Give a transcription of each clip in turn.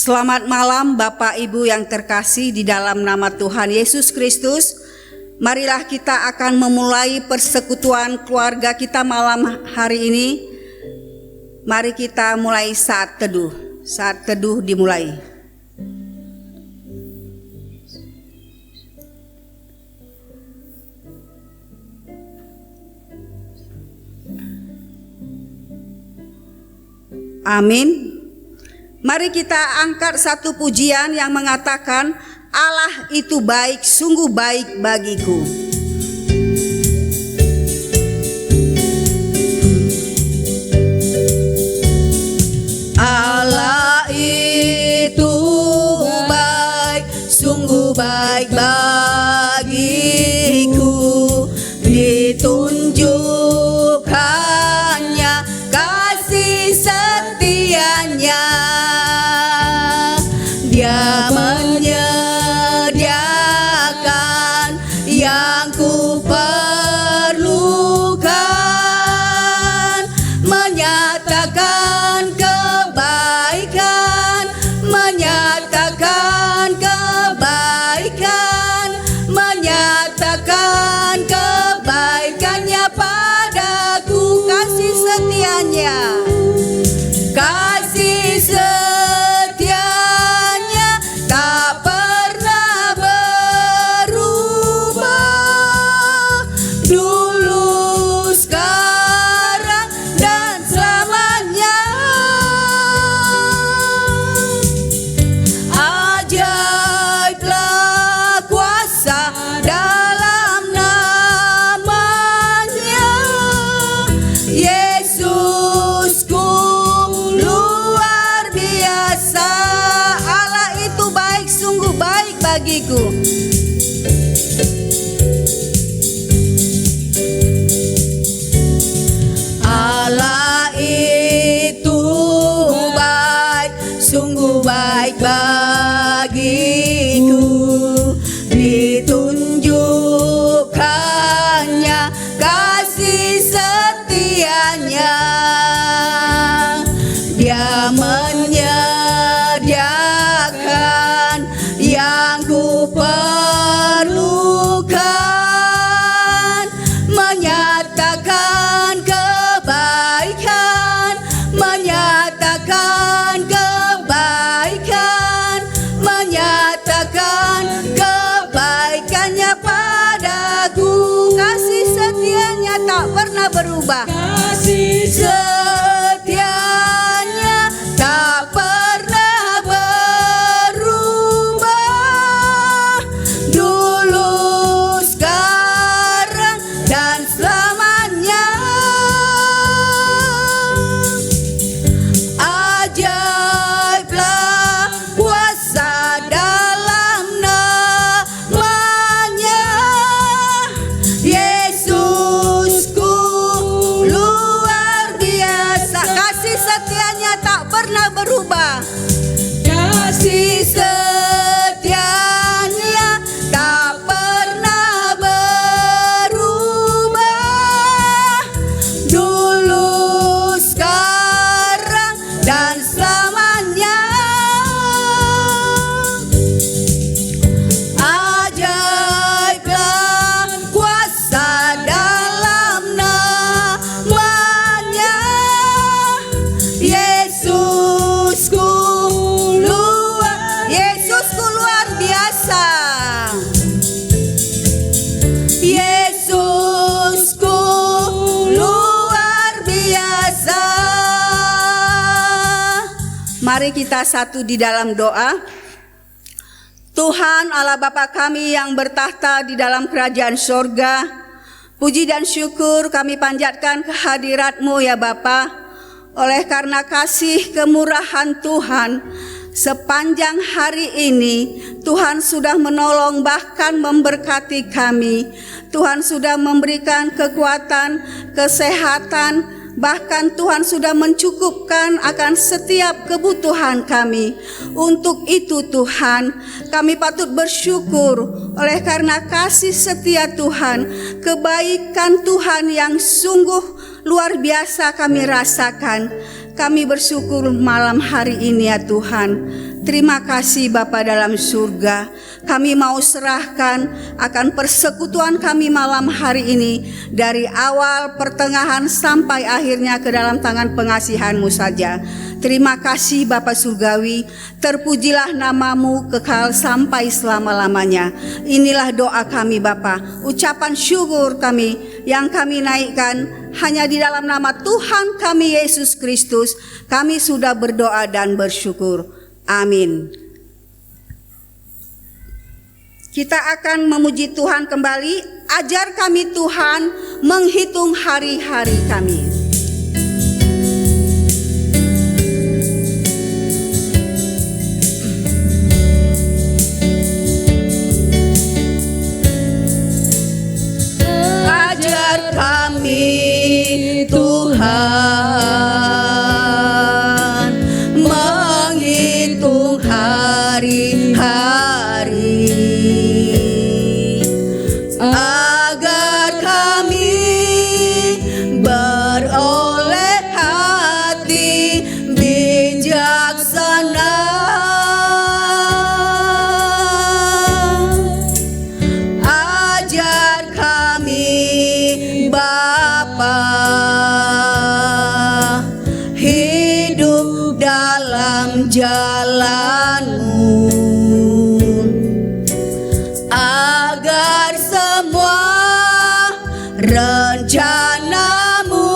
Selamat malam Bapak Ibu yang terkasih di dalam nama Tuhan Yesus Kristus. Marilah kita akan memulai persekutuan keluarga kita malam hari ini. Mari kita mulai saat teduh. Saat teduh dimulai. Amin. Mari kita angkat satu pujian yang mengatakan Allah itu baik, sungguh baik bagiku. Allah itu baik, sungguh baik bagiku. Ditunjukkannya kasih setianya. Dia menyediakan yang ku perlukan, menyatakan kebaikan, menyatakan kebaikan, menyatakan kebaikannya padaku, kasih setianya, kasih setianya tak pernah berubah, dulu, sekarang, dan selamanya. Ajaiblah kuasa dalam namanya, Yesusku luar biasa. Allah itu baik, sungguh baik bagiku. Allah itu baik, sungguh baik bagiku. Ditunjukkannya kasih setianya. Dia menyediakan yang ku perlukan, menyatakan kebaikan, menyatakan kebaikan, menyatakan kebaikannya padaku, kasih setianya tak pernah berubah, kasih setianya tak pernah berubah, dulu, sekarang, dan selamanya. Ajaiblah kuasa dalam namanya, Yesusku luar biasa. Kasih setianya tak pernah berubah, kasih setianya tak pernah berubah, dulu, sekarang, dan selamanya. Ajaiblah kuasa dalam namanya, Yesusku luar biasa. Yesusku luar biasa. Mari kita satu di dalam doa. Tuhan Allah Bapa kami yang bertahta di dalam kerajaan sorga, puji dan syukur kami panjatkan kehadirat-Mu ya Bapa. Oleh karena kasih kemurahan Tuhan, sepanjang hari ini Tuhan sudah menolong bahkan memberkati kami. Tuhan sudah memberikan kekuatan, kesehatan, bahkan Tuhan sudah mencukupkan akan setiap kebutuhan kami. Untuk itu Tuhan, kami patut bersyukur oleh karena kasih setia Tuhan, kebaikan Tuhan yang sungguh luar biasa kami rasakan. Kami bersyukur malam hari ini ya Tuhan. Terima kasih Bapa dalam surga. Kami mau serahkan akan persekutuan kami malam hari ini, dari awal, pertengahan, sampai akhirnya ke dalam tangan pengasihan-Mu saja. Terima kasih Bapa Surgawi, terpujilah nama-Mu kekal sampai selama-lamanya. Inilah doa kami Bapa, ucapan syukur kami yang kami naikkan hanya di dalam nama Tuhan kami Yesus Kristus. Kami sudah berdoa dan bersyukur. Amin. Kita akan memuji Tuhan kembali. Ajar kami Tuhan menghitung hari-hari kami. Ajar kami Tuhan menghitung hari-hari, agar kami beroleh hati bijaksana. Ajar kami Bapa hidup dalam jalan-Mu, agar semua rencana-Mu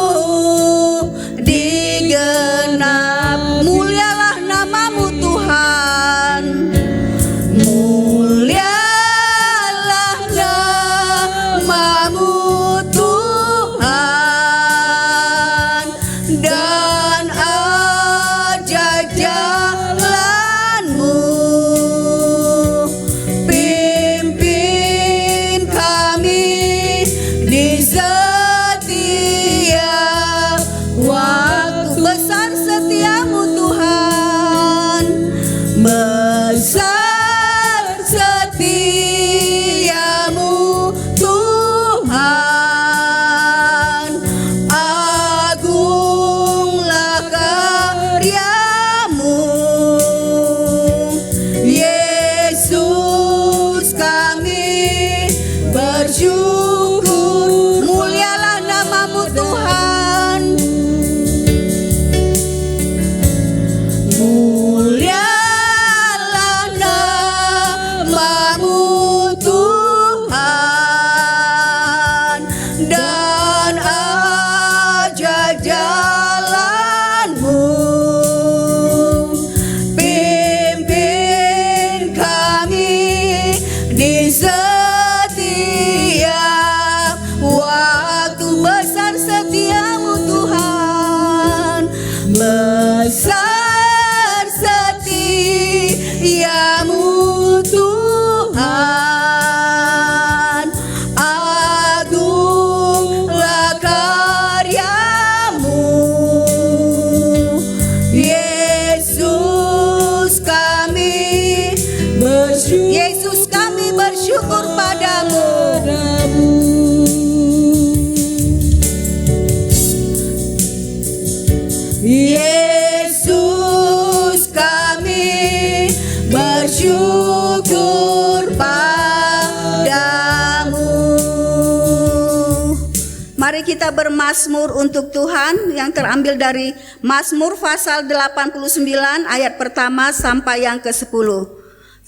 digenap. Mulialah nama-Mu Tuhan, mulialah nama-Mu Tuhan, dan ajar jalan-Mu. Pimpin kami di setiap waktu. Besar setia-Mu Tuhan, besar setia-Mu Tuhan, agunglah karya-Mu. Yesus kami bersyukur. Mulialah nama-Mu Tuhan, mulialah nama-Mu Tuhan, dan ajar jalan-Mu. Pimpin kami di setiap waktu. Besar setia-Mu Tuhan, besar setia-Mu Tuhan, agunglah karya-Mu. Yesus kami bersyukur. Yesus kami bersyukur padamu. Yesus kami bersyukur padamu. Mari kita bermazmur untuk Tuhan yang terambil dari Mazmur pasal 89 ayat pertama sampai yang ke-10.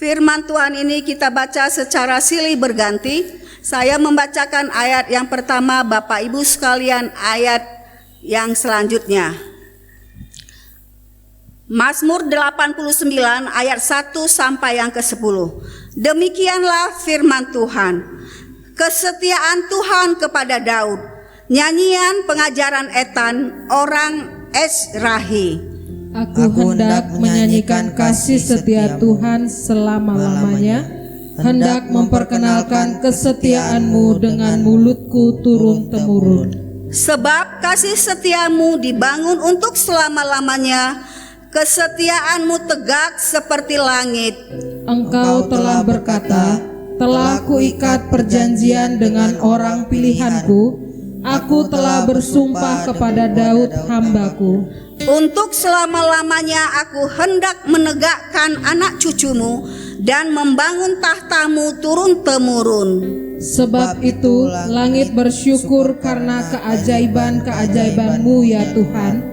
Firman Tuhan ini kita baca secara silih berganti. Saya membacakan ayat yang pertama, Bapak Ibu sekalian ayat yang selanjutnya. Mazmur 89 ayat 1 sampai yang ke-10. Demikianlah firman Tuhan. Kesetiaan Tuhan kepada Daud. Nyanyian pengajaran Etan orang Esrahi. Aku hendak menyanyikan kasih setia Tuhan selama-lamanya, hendak memperkenalkan kesetiaan-Mu dengan mulutku turun-temurun. Sebab kasih setiamu dibangun untuk selama-lamanya, kesetiaanmu tegak seperti langit. Engkau telah berkata, telah kuikat perjanjian dengan orang pilihanku, aku telah bersumpah kepada Daud hambaku. Untuk selama-lamanya aku hendak menegakkan anak cucumu dan membangun tahtamu turun-temurun. Sebab itu langit bersyukur karena keajaiban-keajaiban-Mu ya Tuhan,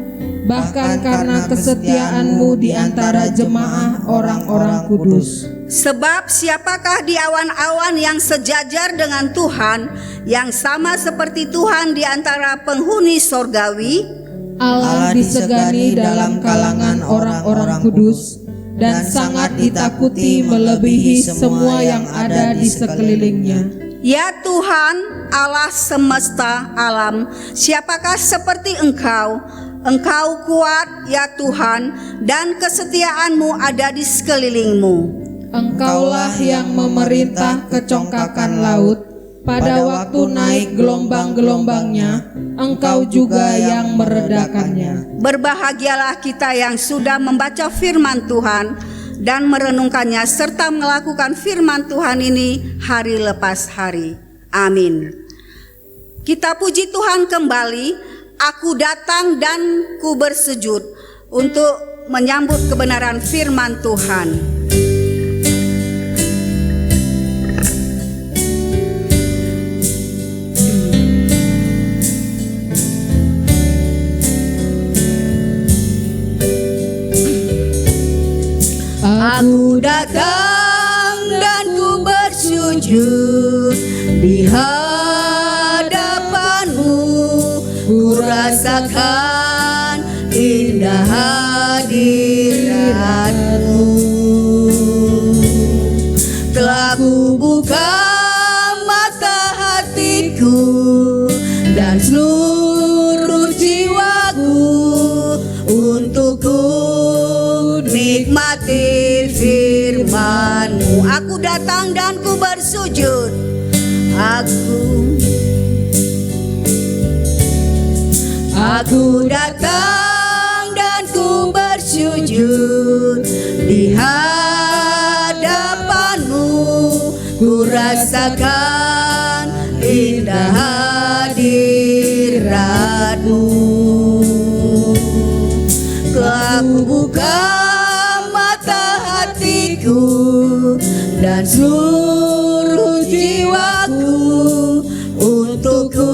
bahkan karena kesetiaan-Mu di antara jemaah orang-orang kudus. Sebab siapakah di awan-awan yang sejajar dengan Tuhan, yang sama seperti Tuhan di antara penghuni sorgawi? Allah disegani dalam kalangan orang-orang kudus dan sangat ditakuti melebihi semua yang ada di sekelilingnya. Ya Tuhan, Allah semesta alam, siapakah seperti Engkau? Engkau kuat, ya Tuhan, dan kesetiaan-Mu ada di sekelilingmu. Engkaulah yang memerintah kecongkakan laut. Pada waktu naik gelombang-gelombangnya, Engkau juga yang meredakannya. Berbahagialah kita yang sudah membaca firman Tuhan dan merenungkannya serta melakukan firman Tuhan ini hari lepas hari. Amin. Kita puji Tuhan kembali. Aku datang dan ku bersujud untuk menyambut kebenaran firman Tuhan. Aku datang dan ku bersujud di hadapan-Mu. Ku rasakan indah hadirat-Mu. Telah ku buka mata hatiku dan seluruh jiwaku untuk ku nikmati firman-Mu. Aku datang dan ku bersujud. Aku datang dan ku bersujud di hadapan-Mu. Ku rasakan indah hadirat-Mu. Telah ku buka dan seluruh jiwaku untuk ku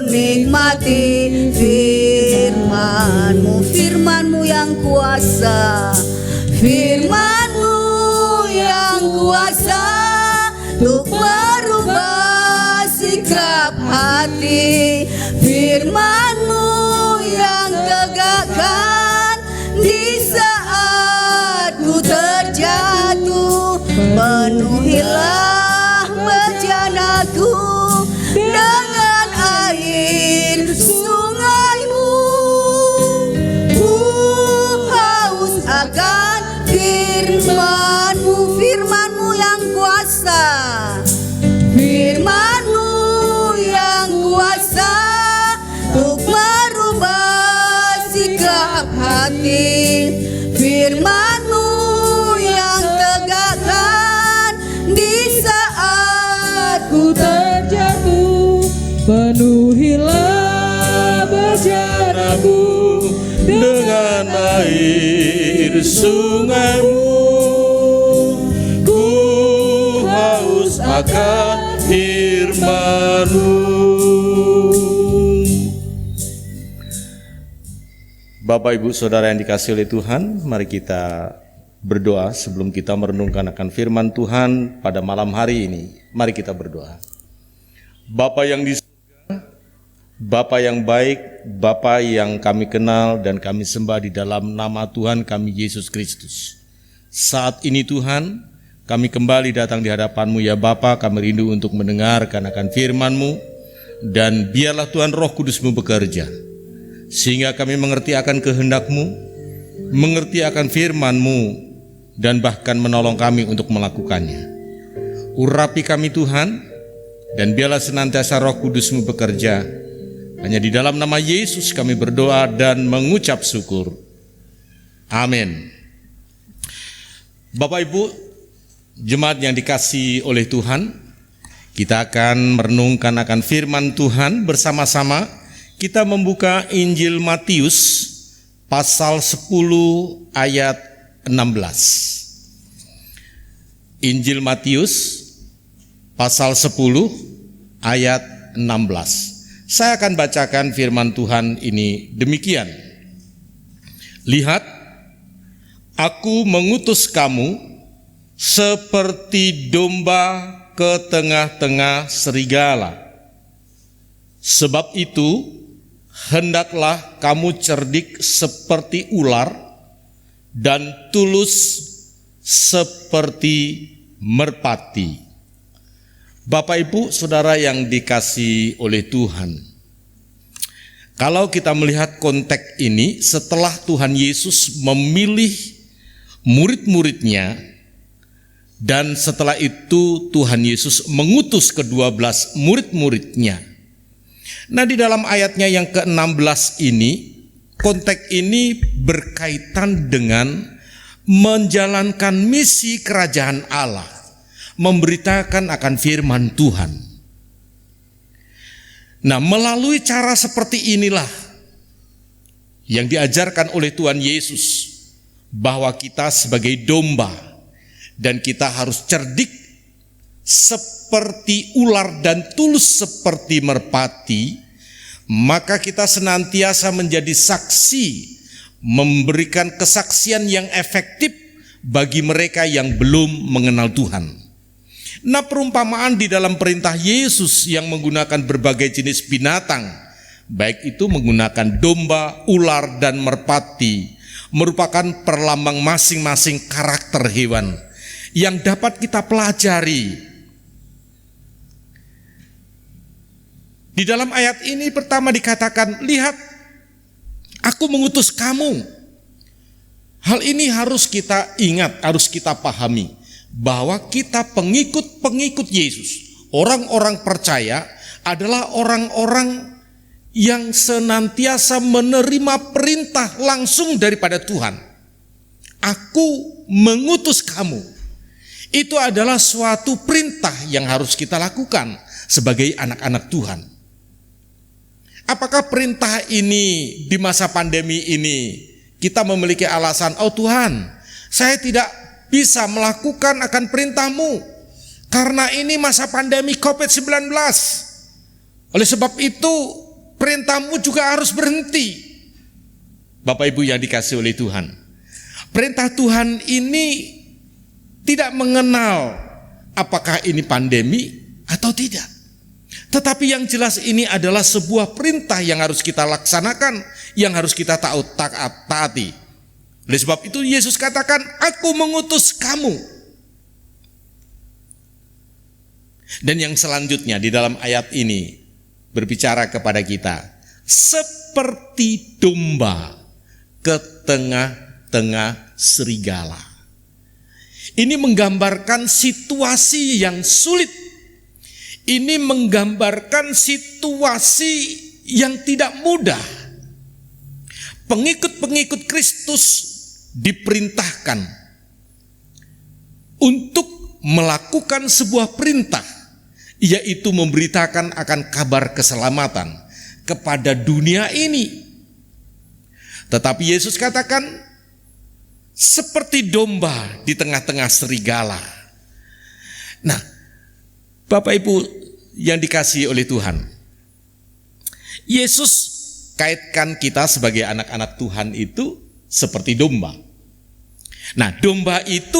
nikmati firman-Mu. Firman-Mu yang kuasa, firman-Mu yang kuasa untuk merubah sikap hati. Firman-Mu yang tegakkan di saat ku terjatuh. Penuhilah bejanaku dengan air sungai-Mu. Ku haus akan firman-Mu. Firman-Mu yang kuasa, firman-Mu yang kuasa untuk merubah sikap hati. Firman-Mu yang tegakkan di saat ku terjatuh. Penuhilah bejanaku dengan air sungai-Mu. Ku haus akan firman-Mu. Bapak, Ibu, Saudara yang dikasihi oleh Tuhan, mari kita berdoa sebelum kita merenungkan akan firman Tuhan pada malam hari ini. Mari kita berdoa. Bapa yang di surga, Bapa yang baik, Bapa yang kami kenal dan kami sembah di dalam nama Tuhan kami Yesus Kristus. Saat ini Tuhan, kami kembali datang di hadapan-Mu ya Bapa, kami rindu untuk mendengarkan akan firman-Mu, dan biarlah Tuhan Roh Kudus-Mu bekerja, sehingga kami mengerti akan kehendak-Mu, mengerti akan firman-Mu, dan bahkan menolong kami untuk melakukannya. Urapi kami Tuhan, dan biarlah senantiasa Roh Kudus-Mu bekerja. Hanya di dalam nama Yesus kami berdoa dan mengucap syukur. Amin. Bapak Ibu, jemaat yang dikasihi oleh Tuhan, Kita akan merenungkan akan firman Tuhan bersama-sama. Kita membuka Injil Matius pasal 10 ayat 16. Injil Matius pasal 10 ayat 16. Saya akan bacakan firman Tuhan ini demikian. Lihat, aku mengutus kamu seperti domba ke tengah-tengah serigala. Sebab itu, hendaklah kamu cerdik seperti ular dan tulus seperti merpati. Bapak, Ibu, Saudara yang dikasihi oleh Tuhan, kalau kita melihat konteks ini, setelah Tuhan Yesus memilih murid-muridnya, dan setelah itu Tuhan Yesus mengutus ke-12 murid-muridnya. Nah, di dalam ayatnya yang ke-16 ini, konteks ini berkaitan dengan menjalankan misi kerajaan Allah, memberitakan akan firman Tuhan. Nah, melalui cara seperti inilah yang diajarkan oleh Tuhan Yesus, bahwa kita sebagai domba dan kita harus cerdik seperti ular dan tulus seperti merpati, maka kita senantiasa menjadi saksi, memberikan kesaksian yang efektif bagi mereka yang belum mengenal Tuhan. Nah, perumpamaan di dalam perintah Yesus yang menggunakan berbagai jenis binatang, baik itu menggunakan domba, ular, dan merpati, merupakan perlambang masing-masing karakter hewan yang dapat kita pelajari. Di dalam ayat ini pertama dikatakan, lihat, aku mengutus kamu. Hal ini harus kita ingat, harus kita pahami, bahwa kita pengikut-pengikut Yesus, orang-orang percaya, adalah orang-orang yang senantiasa menerima perintah langsung daripada Tuhan. Aku mengutus kamu. Itu adalah suatu perintah yang harus kita lakukan sebagai anak-anak Tuhan. Apakah perintah ini di masa pandemi ini kita memiliki alasan, oh Tuhan, saya tidak bisa melakukan akan perintah-Mu karena ini masa pandemi COVID-19. Oleh sebab itu perintah-Mu juga harus berhenti. Bapak Ibu yang dikasihi oleh Tuhan, perintah Tuhan ini tidak mengenal apakah ini pandemi atau tidak. Tetapi yang jelas ini adalah sebuah perintah yang harus kita laksanakan, yang harus kita taati. Oleh sebab itu Yesus katakan, aku mengutus kamu. Dan yang selanjutnya di dalam ayat ini berbicara kepada kita, seperti domba ke tengah-tengah serigala. Ini menggambarkan situasi yang sulit. Ini menggambarkan situasi yang tidak mudah. Pengikut-pengikut Kristus diperintahkan untuk melakukan sebuah perintah, yaitu memberitakan akan kabar keselamatan kepada dunia ini. Tetapi Yesus katakan, seperti domba di tengah-tengah serigala. Nah, Bapak Ibu yang dikasihi oleh Tuhan, Yesus kaitkan kita sebagai anak-anak Tuhan itu seperti domba. Nah, domba itu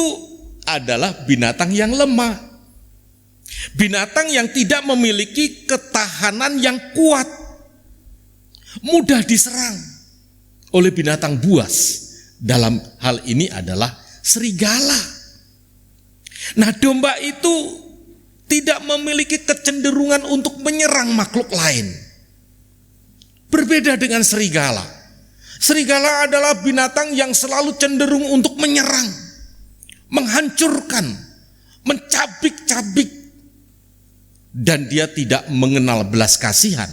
adalah binatang yang lemah, binatang yang tidak memiliki ketahanan yang kuat, mudah diserang oleh binatang buas. Dalam hal ini adalah serigala. Nah, domba itu tidak memiliki kecenderungan untuk menyerang makhluk lain. Berbeda dengan serigala. Serigala adalah binatang yang selalu cenderung untuk menyerang, menghancurkan, mencabik-cabik, dan dia tidak mengenal belas kasihan.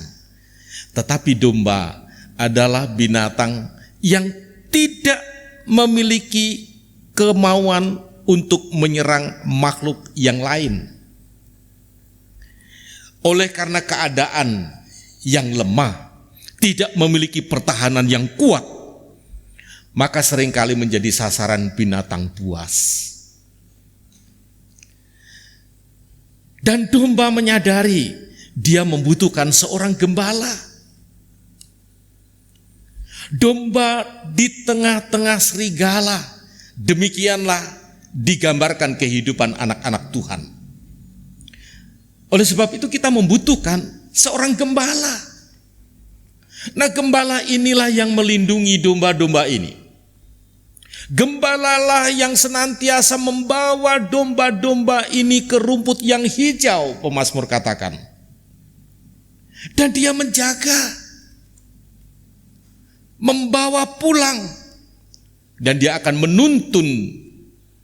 Tetapi domba adalah binatang yang tidak memiliki kemauan untuk menyerang makhluk yang lain. oleh karena keadaan yang lemah, tidak memiliki pertahanan yang kuat, maka seringkali menjadi sasaran binatang buas. Dan domba menyadari dia membutuhkan seorang gembala. Domba di tengah-tengah serigala, demikianlah digambarkan kehidupan anak-anak Tuhan. Oleh sebab itu kita membutuhkan seorang gembala. Nah, gembala inilah yang melindungi domba-domba ini. Gembalalah yang senantiasa membawa domba-domba ini ke rumput yang hijau, pemazmur katakan. Dan dia menjaga, membawa pulang, dan dia akan menuntun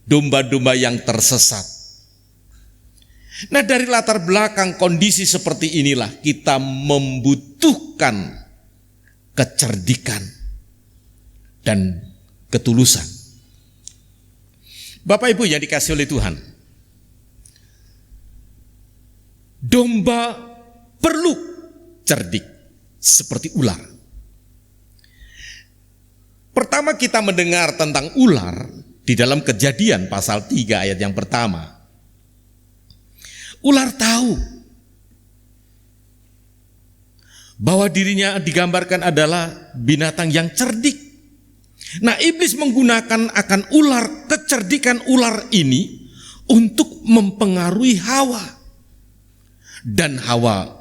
domba-domba yang tersesat. Nah, dari latar belakang kondisi seperti inilah kita membutuhkan kecerdikan dan ketulusan. Bapak Ibu yang dikasihi oleh Tuhan, domba perlu cerdik seperti ular. Pertama kita mendengar tentang ular di dalam Kejadian pasal 3 ayat yang pertama. Ular tahu bahwa dirinya digambarkan adalah binatang yang cerdik. Nah, iblis menggunakan akan kecerdikan ular ini untuk mempengaruhi Hawa. Dan Hawa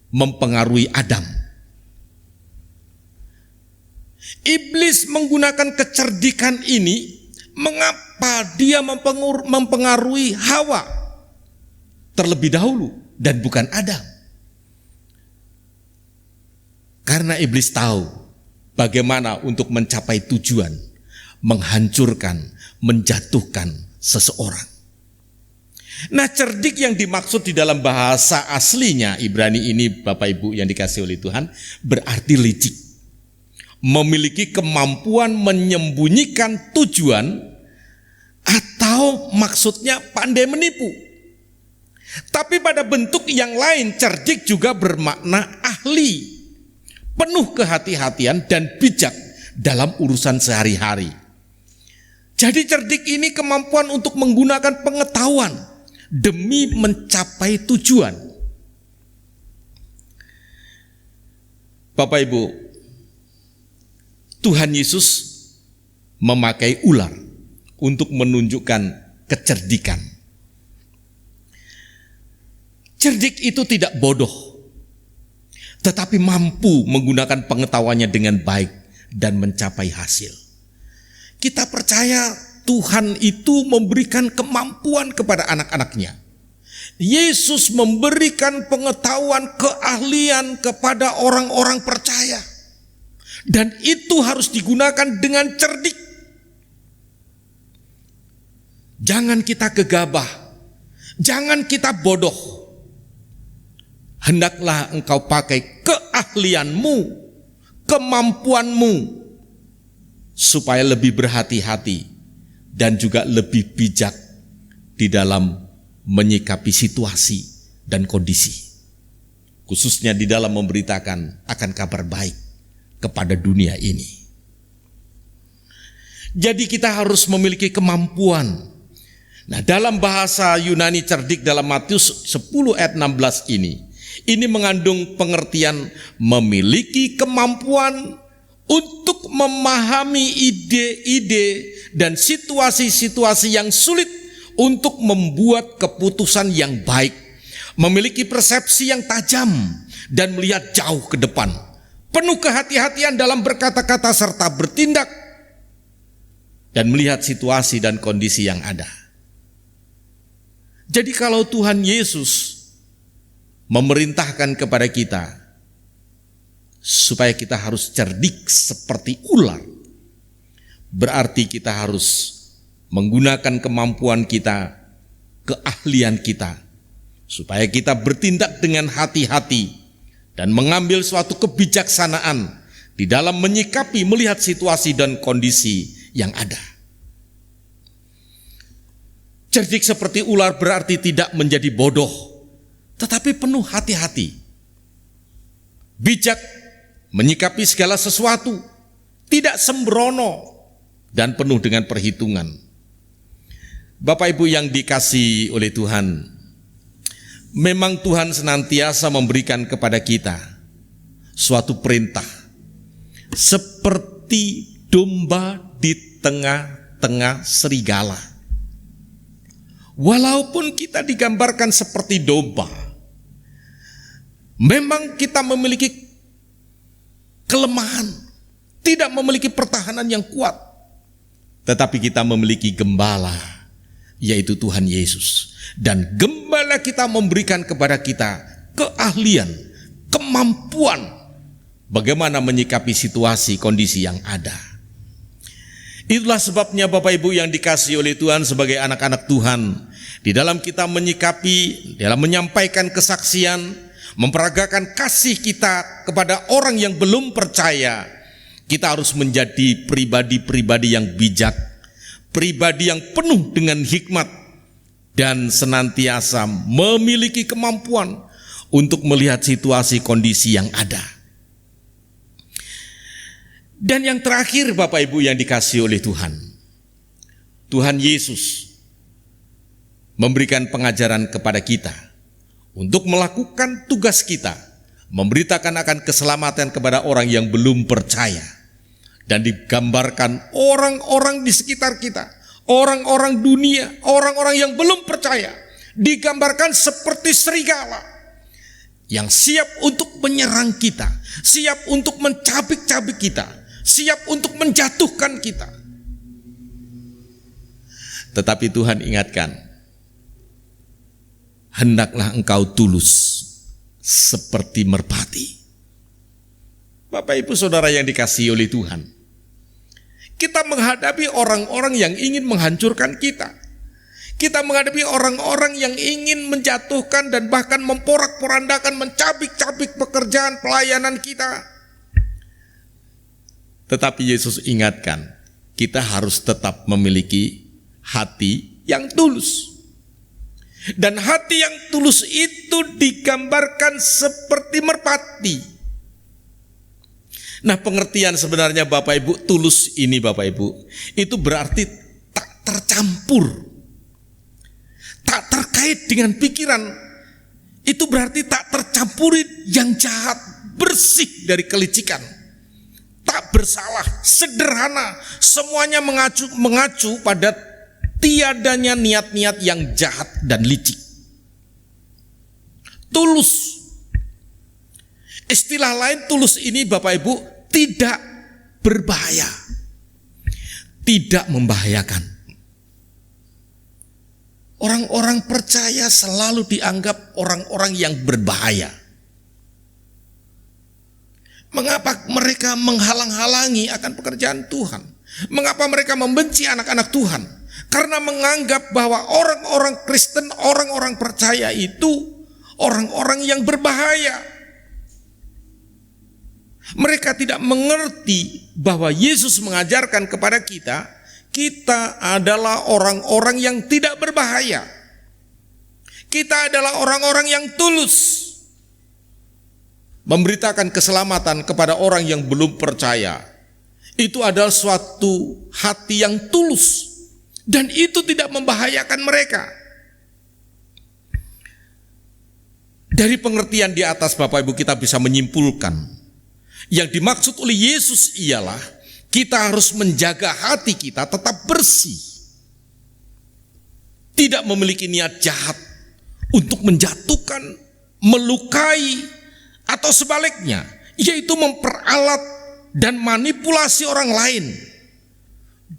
mempengaruhi Adam. Iblis menggunakan kecerdikan ini, mengapa dia mempengaruhi Hawa terlebih dahulu dan bukan Adam? Karena iblis tahu bagaimana untuk mencapai tujuan, menghancurkan, menjatuhkan seseorang. Nah, cerdik yang dimaksud di dalam bahasa aslinya Ibrani ini, Bapak Ibu yang dikasihi oleh Tuhan, berarti licik. Memiliki kemampuan menyembunyikan tujuan atau maksudnya pandai menipu. Tapi pada bentuk yang lain, cerdik juga bermakna ahli, penuh kehati-hatian dan bijak dalam urusan sehari-hari. Jadi cerdik ini kemampuan untuk menggunakan pengetahuan demi mencapai tujuan. Bapak Ibu, Tuhan Yesus memakai ular untuk menunjukkan kecerdikan. Cerdik itu tidak bodoh, tetapi mampu menggunakan pengetahuannya dengan baik dan mencapai hasil. Kita percaya Tuhan itu memberikan kemampuan kepada anak-anaknya. Yesus memberikan pengetahuan, keahlian kepada orang-orang percaya. Dan itu harus digunakan dengan cerdik. Jangan kita gegabah, jangan kita bodoh. Hendaklah engkau pakai keahlianmu, kemampuanmu, supaya lebih berhati-hati dan juga lebih bijak di dalam menyikapi situasi dan kondisi. Khususnya di dalam memberitakan akan kabar baik kepada dunia ini. Jadi kita harus memiliki kemampuan. Nah, dalam bahasa Yunani cerdik dalam Matius 10 ayat 16 ini mengandung pengertian memiliki kemampuan untuk memahami ide-ide dan situasi-situasi yang sulit untuk membuat keputusan yang baik, memiliki persepsi yang tajam dan melihat jauh ke depan, penuh kehati-hatian dalam berkata-kata serta bertindak dan melihat situasi dan kondisi yang ada. Jadi kalau Tuhan Yesus memerintahkan kepada kita supaya kita harus cerdik seperti ular, berarti kita harus menggunakan kemampuan kita, keahlian kita, supaya kita bertindak dengan hati-hati dan mengambil suatu kebijaksanaan di dalam menyikapi, melihat situasi dan kondisi yang ada. Cerdik seperti ular berarti tidak menjadi bodoh, tetapi penuh hati-hati. Bijak menyikapi segala sesuatu, tidak sembrono, dan penuh dengan perhitungan. Bapak Ibu yang dikasihi oleh Tuhan, memang Tuhan senantiasa memberikan kepada kita suatu perintah, seperti domba di tengah-tengah serigala. Walaupun kita digambarkan seperti domba, memang kita memiliki kelemahan, tidak memiliki pertahanan yang kuat. Tetapi kita memiliki gembala, yaitu Tuhan Yesus. Dan gembala kita memberikan kepada kita keahlian, kemampuan bagaimana menyikapi situasi, kondisi yang ada. Itulah sebabnya Bapak Ibu yang dikasihi oleh Tuhan, sebagai anak-anak Tuhan, di dalam kita menyikapi, dalam menyampaikan kesaksian, memperagakan kasih kita kepada orang yang belum percaya, kita harus menjadi pribadi-pribadi yang bijak, pribadi yang penuh dengan hikmat, dan senantiasa memiliki kemampuan untuk melihat situasi kondisi yang ada. Dan yang terakhir Bapak Ibu yang dikasihi oleh Tuhan, Tuhan Yesus memberikan pengajaran kepada kita untuk melakukan tugas kita, memberitakan akan keselamatan kepada orang yang belum percaya. Dan digambarkan orang-orang di sekitar kita, orang-orang dunia, orang-orang yang belum percaya, digambarkan seperti serigala yang siap untuk menyerang kita, siap untuk mencabik-cabik kita, siap untuk menjatuhkan kita. Tetapi Tuhan ingatkan, hendaklah engkau tulus seperti merpati. Bapak Ibu Saudara yang dikasihi oleh Tuhan, kita menghadapi orang-orang yang ingin menghancurkan kita. Kita menghadapi orang-orang yang ingin menjatuhkan dan bahkan memporak-porandakan, mencabik-cabik pekerjaan pelayanan kita. Tetapi Yesus ingatkan, kita harus tetap memiliki hati yang tulus. Dan hati yang tulus itu digambarkan seperti merpati. Nah, pengertian sebenarnya Bapak Ibu, tulus ini Bapak Ibu, itu berarti tak tercampur, tak terkait dengan pikiran. Itu berarti tak tercampuri yang jahat, bersih dari kelicikan, tak bersalah, sederhana, semuanya mengacu pada tiadanya niat-niat yang jahat dan licik. Tulus. Istilah lain tulus ini Bapak Ibu tidak berbahaya, tidak membahayakan. Orang-orang percaya selalu dianggap orang-orang yang berbahaya. Mengapa mereka menghalang-halangi akan pekerjaan Tuhan? Mengapa mereka membenci anak-anak Tuhan? Karena menganggap bahwa orang-orang Kristen, orang-orang percaya itu orang-orang yang berbahaya. Mereka tidak mengerti bahwa Yesus mengajarkan kepada kita, kita adalah orang-orang yang tidak berbahaya. Kita adalah orang-orang yang tulus, memberitakan keselamatan kepada orang yang belum percaya. Itu adalah suatu hati yang tulus, dan itu tidak membahayakan mereka. Dari pengertian di atas Bapak Ibu, kita bisa menyimpulkan, yang dimaksud oleh Yesus ialah kita harus menjaga hati kita tetap bersih, tidak memiliki niat jahat untuk menjatuhkan, melukai, atau sebaliknya, yaitu memperalat dan manipulasi orang lain.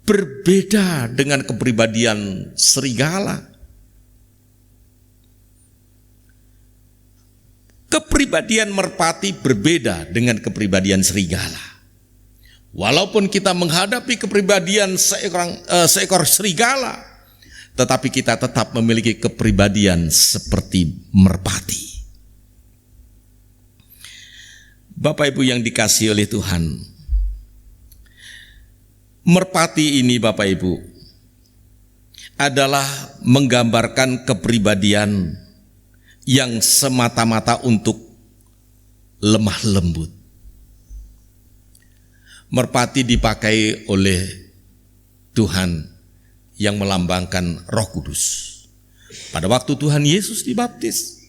Berbeda dengan kepribadian serigala. Kepribadian merpati berbeda dengan kepribadian serigala. Walaupun kita menghadapi kepribadian seekor serigala, tetapi kita tetap memiliki kepribadian seperti merpati. Bapak Ibu yang dikasihi oleh Tuhan, merpati ini Bapak Ibu adalah menggambarkan kepribadian yang semata-mata untuk lemah lembut. Merpati dipakai oleh Tuhan yang melambangkan Roh Kudus. Pada waktu Tuhan Yesus dibaptis,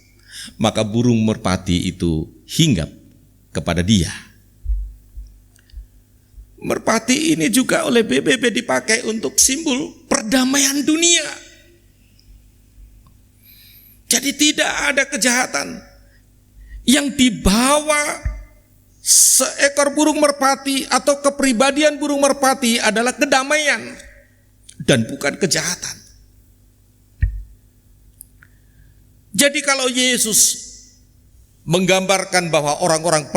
maka burung merpati itu hinggap kepada Dia. Merpati ini juga oleh PBB dipakai untuk simbol perdamaian dunia. Jadi tidak ada kejahatan yang dibawa seekor burung merpati atau kepribadian burung merpati adalah kedamaian dan bukan kejahatan. Jadi kalau Yesus menggambarkan bahwa orang-orang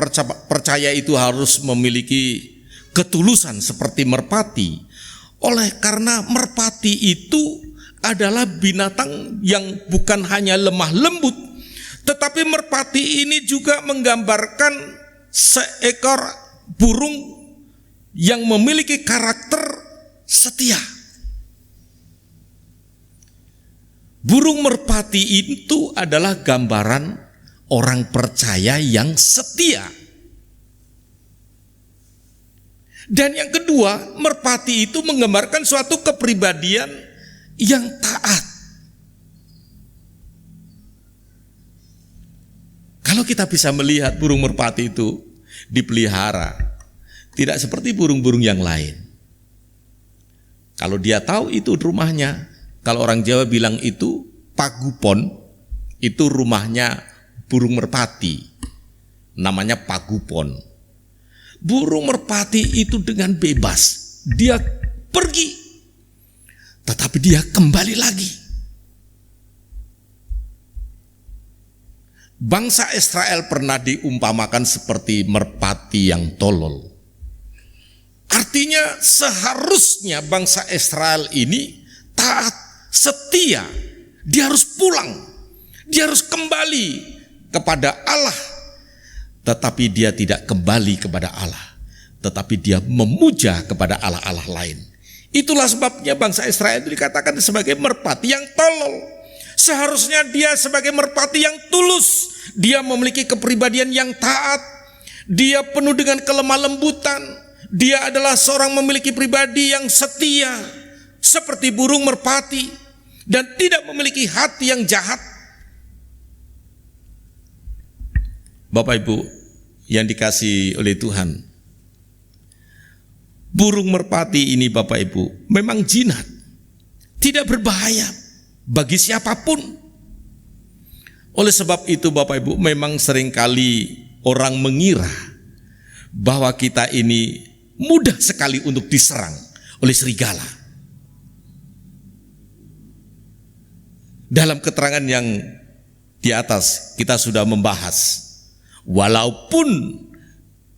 percaya itu harus memiliki ketulusan seperti merpati, oleh karena merpati itu adalah binatang yang bukan hanya lemah lembut, tetapi merpati ini juga menggambarkan seekor burung yang memiliki karakter setia. Burung merpati itu adalah gambaran orang percaya yang setia. Dan yang kedua, merpati itu menggambarkan suatu kepribadian yang taat. Kalau kita bisa melihat burung merpati itu dipelihara, tidak seperti burung-burung yang lain. Kalau dia tahu itu rumahnya, kalau orang Jawa bilang itu pagupon, itu rumahnya burung merpati, namanya pagupon. Burung merpati itu dengan bebas, dia pergi, tetapi dia kembali lagi. Bangsa Israel pernah diumpamakan seperti merpati yang tolol. Artinya seharusnya bangsa Israel ini taat, setia. Dia harus pulang, dia harus kembali kepada Allah. Tetapi dia tidak kembali kepada Allah, tetapi dia memuja kepada Allah-Allah lain. Itulah sebabnya bangsa Israel itu dikatakan sebagai merpati yang tolol. Seharusnya dia sebagai merpati yang tulus. Dia memiliki kepribadian yang taat. Dia penuh dengan kelemah lembutan. Dia adalah seorang memiliki pribadi yang setia seperti burung merpati dan tidak memiliki hati yang jahat. Bapak Ibu yang dikasihi oleh Tuhan, burung merpati ini Bapak Ibu memang jinak, tidak berbahaya bagi siapapun. Oleh sebab itu Bapak Ibu, memang seringkali orang mengira bahwa kita ini mudah sekali untuk diserang oleh serigala. Dalam keterangan yang di atas kita sudah membahas, walaupun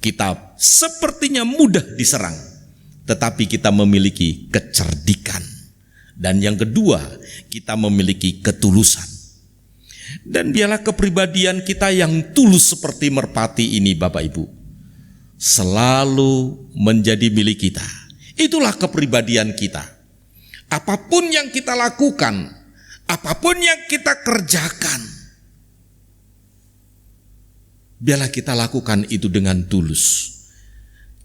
kita sepertinya mudah diserang, tetapi kita memiliki kecerdikan. Dan yang kedua, kita memiliki ketulusan. Dan biarlah kepribadian kita yang tulus seperti merpati ini Bapak Ibu selalu menjadi milik kita. Itulah kepribadian kita. Apapun yang kita lakukan, apapun yang kita kerjakan, biarlah kita lakukan itu dengan tulus.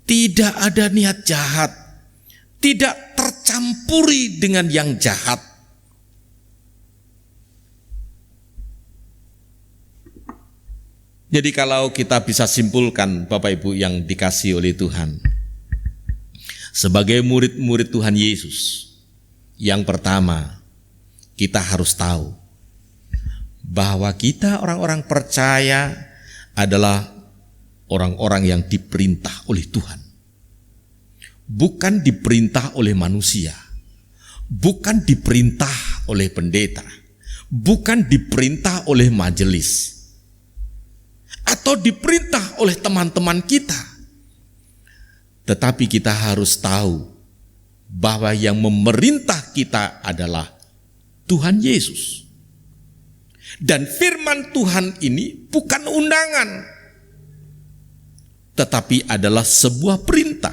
Tidak ada niat jahat, tidak tercampuri dengan yang jahat. Jadi kalau kita bisa simpulkan Bapak Ibu yang dikasihi oleh Tuhan, sebagai murid-murid Tuhan Yesus, yang pertama kita harus tahu bahwa kita orang-orang percaya adalah orang-orang yang diperintah oleh Tuhan, bukan diperintah oleh manusia, bukan diperintah oleh pendeta, bukan diperintah oleh majelis, atau diperintah oleh teman-teman kita. Tetapi kita harus tahu bahwa yang memerintah kita adalah Tuhan Yesus. Dan firman Tuhan ini bukan undangan, tetapi adalah sebuah perintah,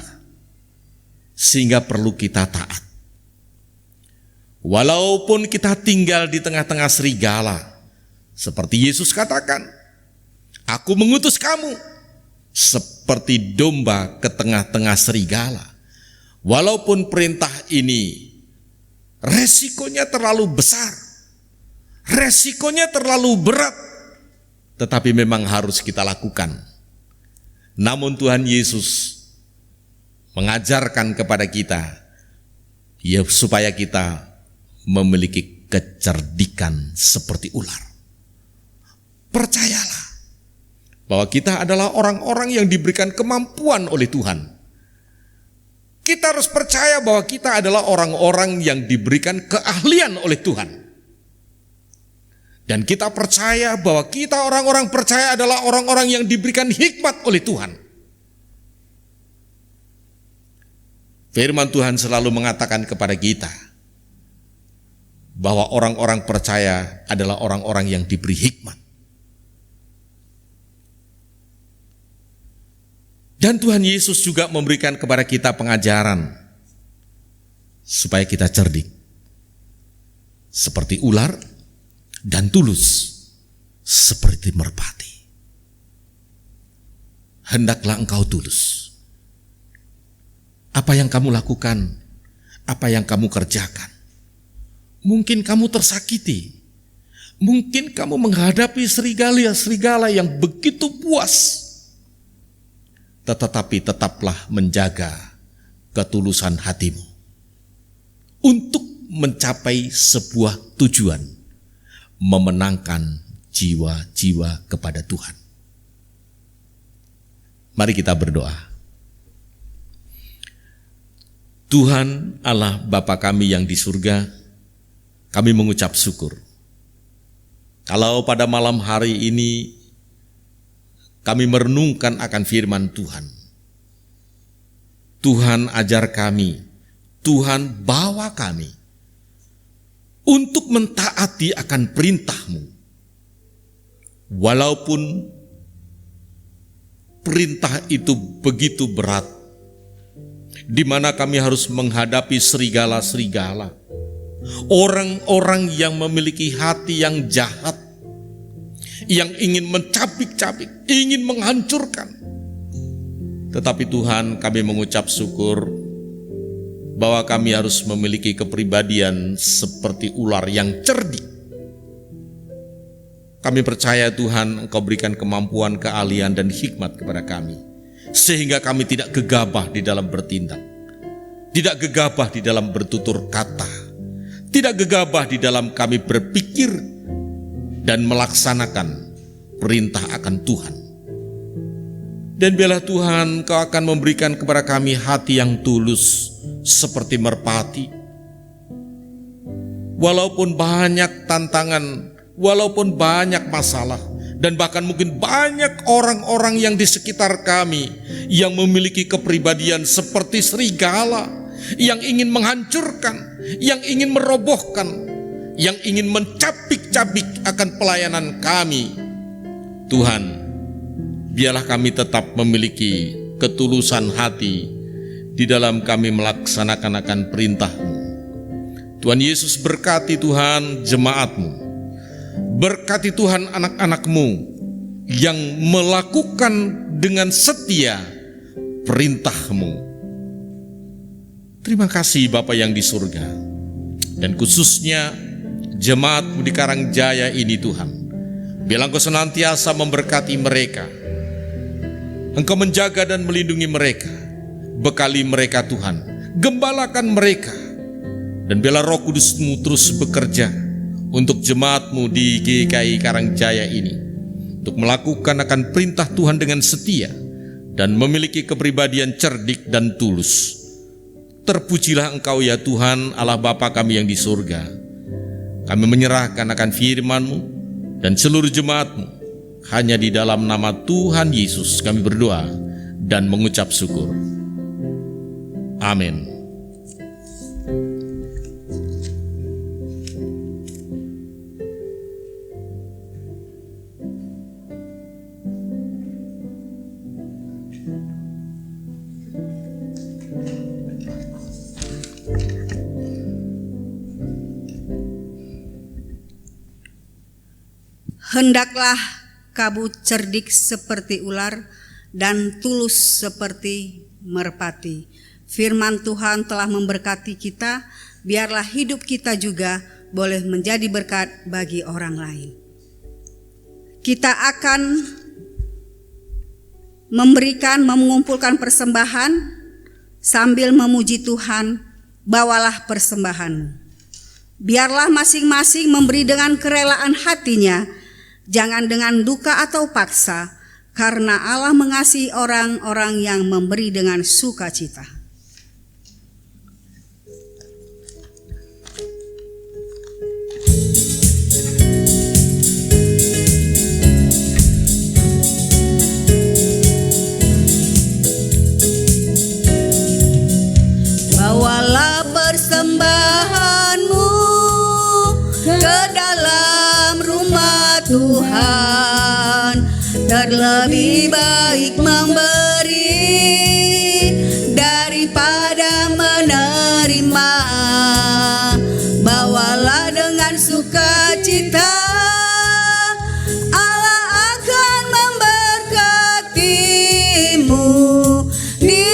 sehingga perlu kita taat. Walaupun kita tinggal di tengah-tengah serigala, Seperti Yesus katakan, "Aku mengutus kamu seperti domba ke tengah-tengah serigala." Walaupun perintah ini resikonya terlalu besar, resikonya terlalu berat, tetapi memang harus kita lakukan. Namun Tuhan Yesus mengajarkan kepada kita, ya, supaya kita memiliki kecerdikan seperti ular. Percayalah bahwa kita adalah orang-orang yang diberikan kemampuan oleh Tuhan. Kita harus percaya bahwa kita adalah orang-orang yang diberikan keahlian oleh Tuhan. Dan kita percaya bahwa kita orang-orang percaya adalah orang-orang yang diberikan hikmat oleh Tuhan. Firman Tuhan selalu mengatakan kepada kita bahwa orang-orang percaya adalah orang-orang yang diberi hikmat. Dan Tuhan Yesus juga memberikan kepada kita pengajaran supaya kita cerdik, seperti ular, dan tulus seperti merpati. Hendaklah engkau tulus. Apa yang kamu lakukan, apa yang kamu kerjakan, mungkin kamu tersakiti, mungkin kamu menghadapi serigala yang begitu buas, tetapi tetaplah menjaga ketulusan hatimu untuk mencapai sebuah tujuan, memenangkan jiwa-jiwa kepada Tuhan. Mari kita berdoa. Tuhan Allah Bapa kami yang di surga, kami mengucap syukur. Kalau pada malam hari ini kami merenungkan akan firman Tuhan. Tuhan ajar kami, Tuhan bawa kami untuk mentaati akan perintah-Mu. Walaupun perintah itu begitu berat, di mana kami harus menghadapi serigala-serigala, orang-orang yang memiliki hati yang jahat, yang ingin mencabik-cabik, ingin menghancurkan. Tetapi Tuhan, kami mengucap syukur bahwa kami harus memiliki kepribadian seperti ular yang cerdik. Kami percaya Tuhan, Engkau berikan kemampuan, keahlian, dan hikmat kepada kami, sehingga kami tidak gegabah di dalam bertindak, tidak gegabah di dalam bertutur kata, tidak gegabah di dalam kami berpikir dan melaksanakan perintah akan Tuhan. Dan biarlah Tuhan, Kau akan memberikan kepada kami hati yang tulus seperti merpati. Walaupun banyak tantangan, walaupun banyak masalah, dan bahkan mungkin banyak orang-orang yang di sekitar kami yang memiliki kepribadian seperti serigala, yang ingin menghancurkan, yang ingin merobohkan, yang ingin mencabik-cabik akan pelayanan kami. Tuhan, biarlah kami tetap memiliki ketulusan hati di dalam kami melaksanakan akan perintah-Mu. Tuhan Yesus, berkati Tuhan jemaat-Mu, berkati Tuhan anak-anak-Mu yang melakukan dengan setia perintah-Mu. Terima kasih Bapa yang di surga, dan khususnya jemaat-Mu di Karangjaya ini Tuhan, biarlah Engkau senantiasa memberkati mereka, Engkau menjaga dan melindungi mereka, bekali mereka Tuhan, gembalakan mereka, dan biarlah Roh Kudus-Mu terus bekerja untuk jemaat-Mu di GKI Karangjaya ini, untuk melakukan akan perintah Tuhan dengan setia, dan memiliki kepribadian cerdik dan tulus. Terpujilah Engkau ya Tuhan, Allah Bapa kami yang di surga. Kami menyerahkan akan firman-Mu dan seluruh jemaat-Mu. Hanya di dalam nama Tuhan Yesus kami berdoa dan mengucap syukur. Amin. Hendaklah kamu cerdik seperti ular dan tulus seperti merpati. Firman Tuhan telah memberkati kita, biarlah hidup kita juga boleh menjadi berkat bagi orang lain. Kita akan mengumpulkan persembahan sambil memuji Tuhan. Bawalah persembahanmu. Biarlah masing-masing memberi dengan kerelaan hatinya, jangan dengan duka atau paksa, karena Allah mengasihi orang-orang yang memberi dengan sukacita. Bawalah persembahanmu ke dalam rumah Tuhan. Terlebih baik memberi daripada menerima. Bawalah dengan sukacita, Allah akan memberkatimu di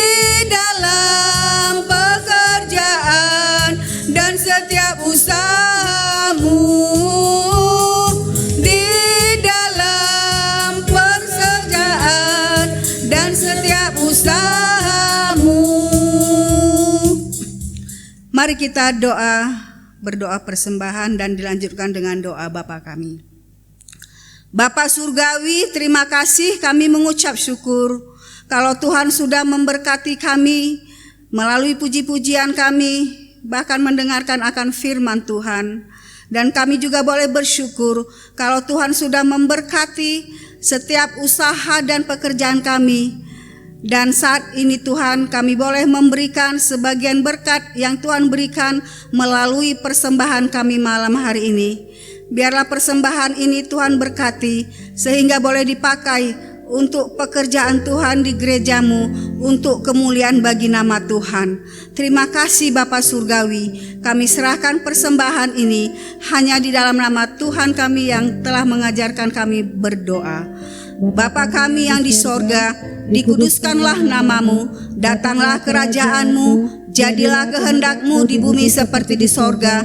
dalam pekerjaan dan setiap usahamu, di dalam pekerjaan dan setiap usahamu. Mari kita berdoa persembahan dan dilanjutkan dengan doa Bapa kami. Bapa Surgawi, terima kasih, kami mengucap syukur kalau Tuhan sudah memberkati kami melalui puji-pujian kami, bahkan mendengarkan akan firman Tuhan. Dan kami juga boleh bersyukur kalau Tuhan sudah memberkati setiap usaha dan pekerjaan kami. Dan saat ini Tuhan, kami boleh memberikan sebagian berkat yang Tuhan berikan melalui persembahan kami malam hari ini. Biarlah persembahan ini Tuhan berkati sehingga boleh dipakai untuk pekerjaan Tuhan di gerejamu, untuk kemuliaan bagi nama Tuhan. Terima kasih Bapa Surgawi, kami serahkan persembahan ini hanya di dalam nama Tuhan kami yang telah mengajarkan kami berdoa. Bapa kami yang di sorga, dikuduskanlah namamu, datanglah kerajaanmu, jadilah kehendakmu di bumi seperti di sorga.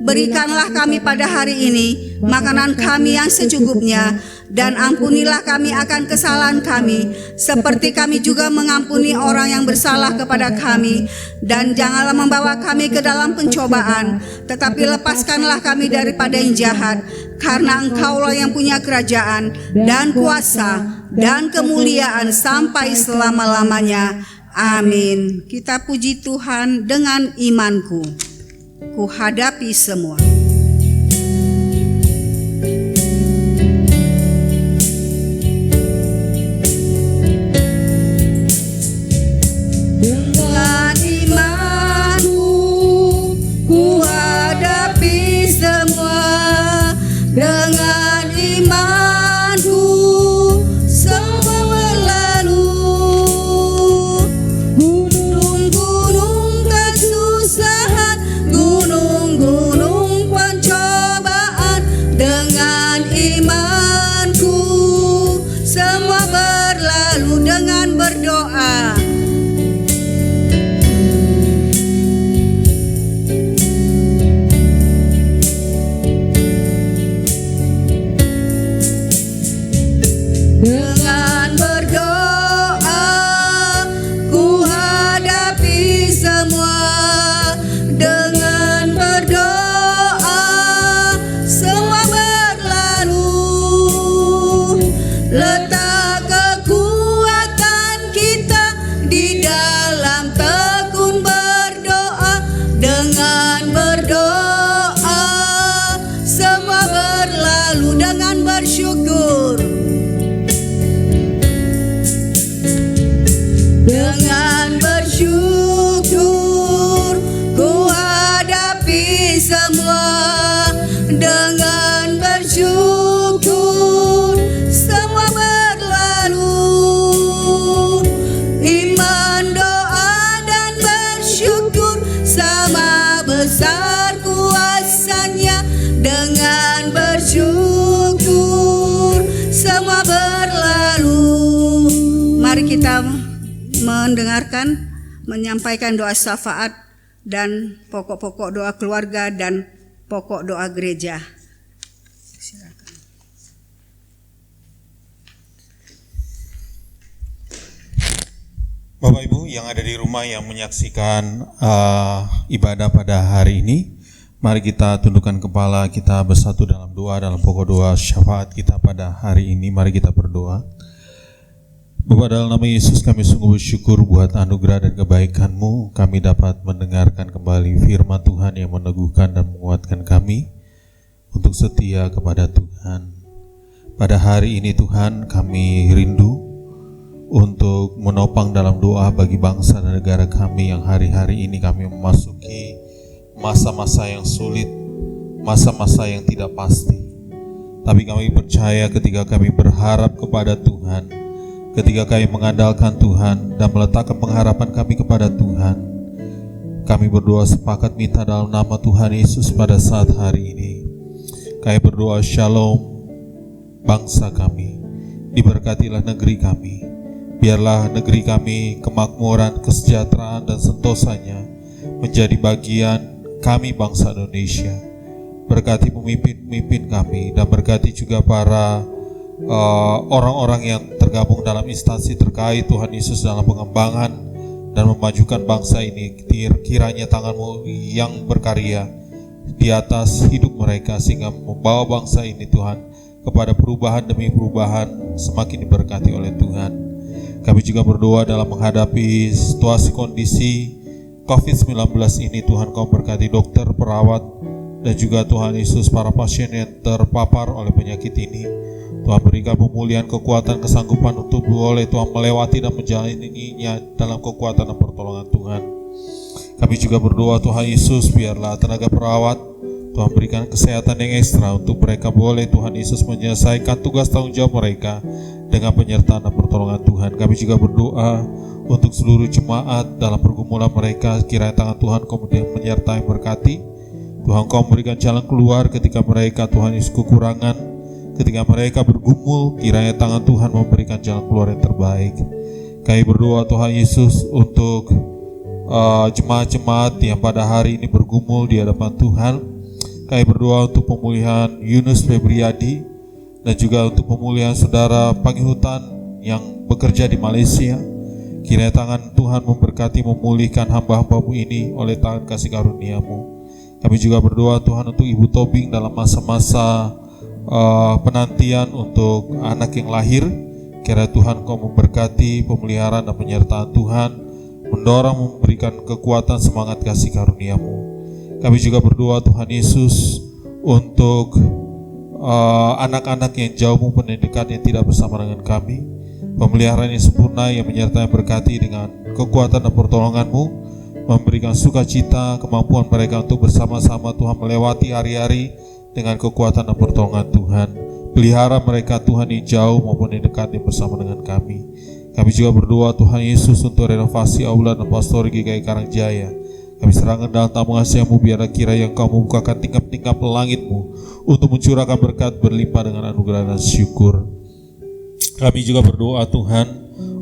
Berikanlah kami pada hari ini makanan kami yang secukupnya, dan ampunilah kami akan kesalahan kami, seperti kami juga mengampuni orang yang bersalah kepada kami. Dan janganlah membawa kami ke dalam pencobaan, tetapi lepaskanlah kami daripada yang jahat, karena Engkaulah yang punya kerajaan dan kuasa dan kemuliaan sampai selama-lamanya. Amin. Kita puji Tuhan dengan imanku. Ku hadapi semua. Dengan imanku ku hadapi semua. Dengan imanku semua berlalu. Gunung-gunung kesusahan, gunung-gunung mendengarkan, menyampaikan doa syafaat dan pokok-pokok doa keluarga dan pokok doa gereja. Silakan. Bapak Ibu yang ada di rumah yang menyaksikan ibadah pada hari ini, mari kita tundukkan kepala, kita bersatu dalam doa, dalam pokok doa syafaat kita pada hari ini. Mari kita berdoa. Bapa, dalam nama Yesus kami sungguh bersyukur buat anugerah dan kebaikan-Mu. Kami dapat mendengarkan kembali firman Tuhan yang meneguhkan dan menguatkan kami untuk setia kepada Tuhan. Pada hari ini Tuhan, kami rindu untuk menopang dalam doa bagi bangsa dan negara kami yang hari-hari ini kami memasuki masa-masa yang sulit, masa-masa yang tidak pasti. Tapi kami percaya ketika kami berharap kepada Tuhan, ketika kami mengandalkan Tuhan dan meletakkan pengharapan kami kepada Tuhan, kami berdoa sepakat minta dalam nama Tuhan Yesus pada saat hari ini. Kami berdoa shalom bangsa kami, diberkatilah negeri kami. Biarlah negeri kami kemakmuran, kesejahteraan dan sentosanya menjadi bagian kami bangsa Indonesia. Berkati pemimpin-pemimpin kami dan berkati juga para orang-orang yang tergabung dalam instansi terkait Tuhan Yesus dalam pengembangan dan memajukan bangsa ini. Kiranya tangan-Mu yang berkarya di atas hidup mereka sehingga membawa bangsa ini Tuhan kepada perubahan demi perubahan, semakin diberkati oleh Tuhan. Kami juga berdoa dalam menghadapi situasi kondisi COVID-19 ini, Tuhan Kau berkati dokter, perawat, dan juga Tuhan Yesus para pasien yang terpapar oleh penyakit ini. Tuhan berikan pemulihan, kekuatan, kesanggupan untuk boleh Tuhan melewati dan menjalaninya dalam kekuatan dan pertolongan Tuhan. Kami juga berdoa Tuhan Yesus, biarlah tenaga perawat Tuhan berikan kesehatan yang ekstra untuk mereka boleh Tuhan Yesus menyelesaikan tugas tanggung jawab mereka dengan penyertaan dan pertolongan Tuhan. Kami juga berdoa untuk seluruh jemaat dalam pergumulan mereka, kiranya tangan Tuhan kemudian menyertai berkati. Tuhan Kau memberikan jalan keluar ketika mereka Tuhan Yesus kekurangan, ketika mereka bergumul, kiranya tangan Tuhan memberikan jalan keluar yang terbaik. Kami berdoa Tuhan Yesus untuk jemaat-jemaat yang pada hari ini bergumul di hadapan Tuhan. Kami berdoa untuk pemulihan Yunus Febriadi dan juga untuk pemulihan saudara Pangihutan yang bekerja di Malaysia. Kiranya tangan Tuhan memberkati, memulihkan hamba-hamba-Mu ini oleh tangan kasih karunia-Mu. Kami juga berdoa Tuhan untuk Ibu Tobing dalam masa-masa penantian untuk anak yang lahir. Kiranya Tuhan Kau memberkati pemeliharaan dan penyertaan Tuhan, mendorong, memberikan kekuatan, semangat kasih karunia-Mu. Kami juga berdoa Tuhan Yesus untuk anak-anak yang jauh pendidikan yang tidak bersama dengan kami, pemeliharaan yang sempurna yang menyertai berkati dengan kekuatan dan pertolongan-Mu, memberikan sukacita, kemampuan mereka untuk bersama-sama Tuhan melewati hari-hari dengan kekuatan dan pertolongan Tuhan. Pelihara mereka Tuhan yang jauh maupun yang dekat yang bersama dengan kami. Kami juga berdoa Tuhan Yesus untuk renovasi aula dan pastori GKI Karangjaya. Kami serahkan dalam tangan kasih-Mu, biarlah kiranya Engkau membukakan tingkap-tingkap langit-Mu untuk mencurahkan berkat berlimpah dengan anugerah dan syukur. Kami juga berdoa Tuhan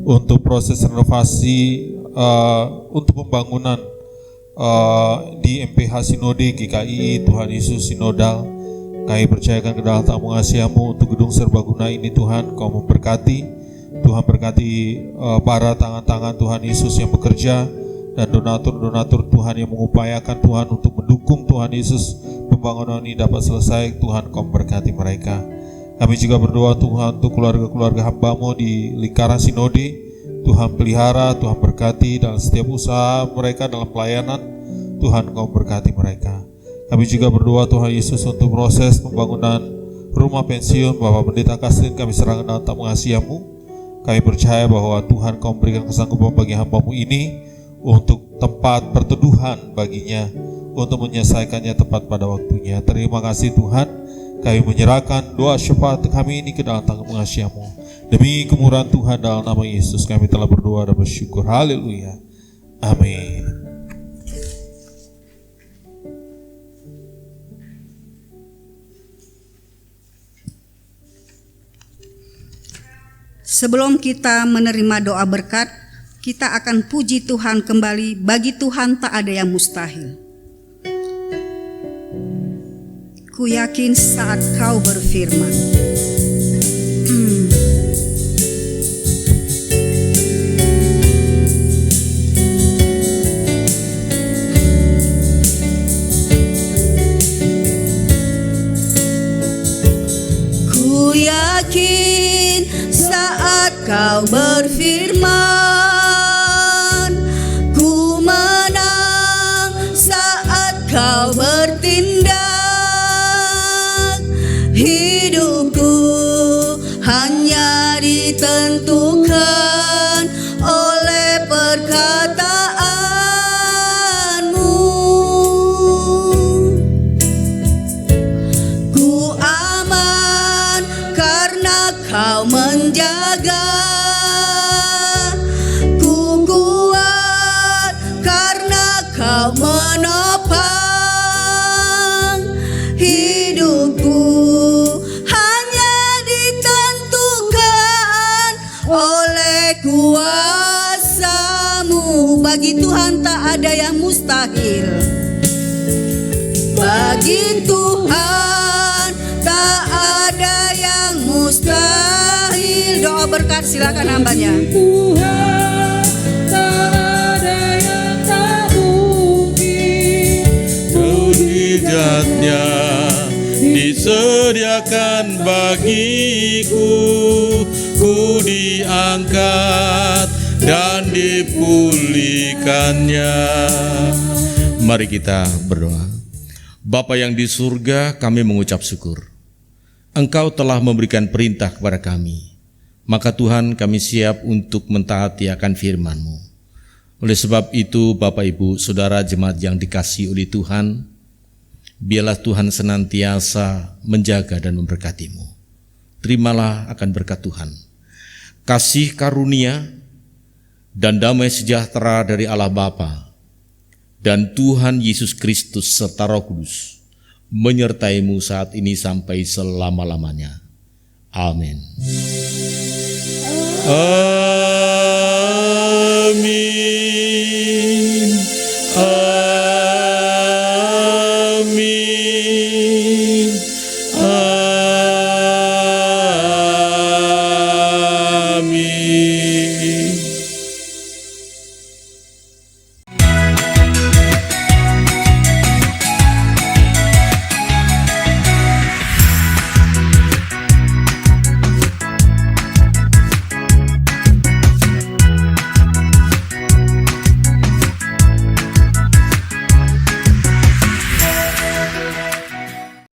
untuk proses renovasi untuk pembangunan di MPH Sinode GKI Tuhan Yesus Sinodal. Kami percayakan ke dalam tangan kasih-Mu untuk gedung serbaguna ini Tuhan Kau memberkati. Tuhan berkati para tangan-tangan Tuhan Yesus yang bekerja dan donatur-donatur Tuhan yang mengupayakan Tuhan untuk mendukung Tuhan Yesus pembangunan ini dapat selesai. Tuhan Kau memberkati mereka. Kami juga berdoa Tuhan untuk keluarga-keluarga hamba-Mu di lingkaran Sinode. Tuhan pelihara, Tuhan berkati dalam setiap usaha mereka dalam pelayanan. Tuhan Kau berkati mereka. Kami juga berdoa Tuhan Yesus untuk proses pembangunan rumah pensiun Bapak Pendeta Kaslin. Kami serahkan dalam tangan kasih-Mu. Kami percaya bahwa Tuhan Kau memberikan kesanggupan bagi hamba-Mu ini untuk tempat perteduhan baginya, untuk menyelesaikannya tepat pada waktunya. Terima kasih Tuhan. Kami menyerahkan doa syafaat kami ini ke dalam tangan kasih-Mu. Demi kemurahan Tuhan dalam nama Yesus kami telah berdoa dan bersyukur. Haleluya. Amin. Sebelum kita menerima doa berkat, kita akan puji Tuhan kembali. Bagi Tuhan tak ada yang mustahil. Ku yakin saat kau berfirman, ku yakin saat kau berfirman, ku menang saat kau bertindak. Hidupku hanya ditentukan oleh perkataanmu. Ku aman karena kau menjaga. Ku kuat karena kau menopang. Hidupku hanya ditentukan oleh kuasa-Mu. Bagi Tuhan tak ada yang mustahil. Bagi Tuhan tak ada yang mustahil. Doa berkat silakan hambanya. Tuhan tak ada yang tak mungkin. Mujizatnya disediakan bagiku, ku diangkat dan dipulihkannya. Mari kita berdoa. Bapa yang di surga, kami mengucap syukur. Engkau telah memberikan perintah kepada kami. Maka Tuhan, kami siap untuk mentaati akan firman-Mu. Oleh sebab itu, Bapak Ibu, Saudara jemaat yang dikasihi oleh Tuhan, biarlah Tuhan senantiasa menjaga dan memberkati-Mu. Terimalah akan berkat Tuhan, kasih karunia dan damai sejahtera dari Allah Bapa dan Tuhan Yesus Kristus serta Roh Kudus menyertai-Mu saat ini sampai selama-lamanya. Amin. Amin.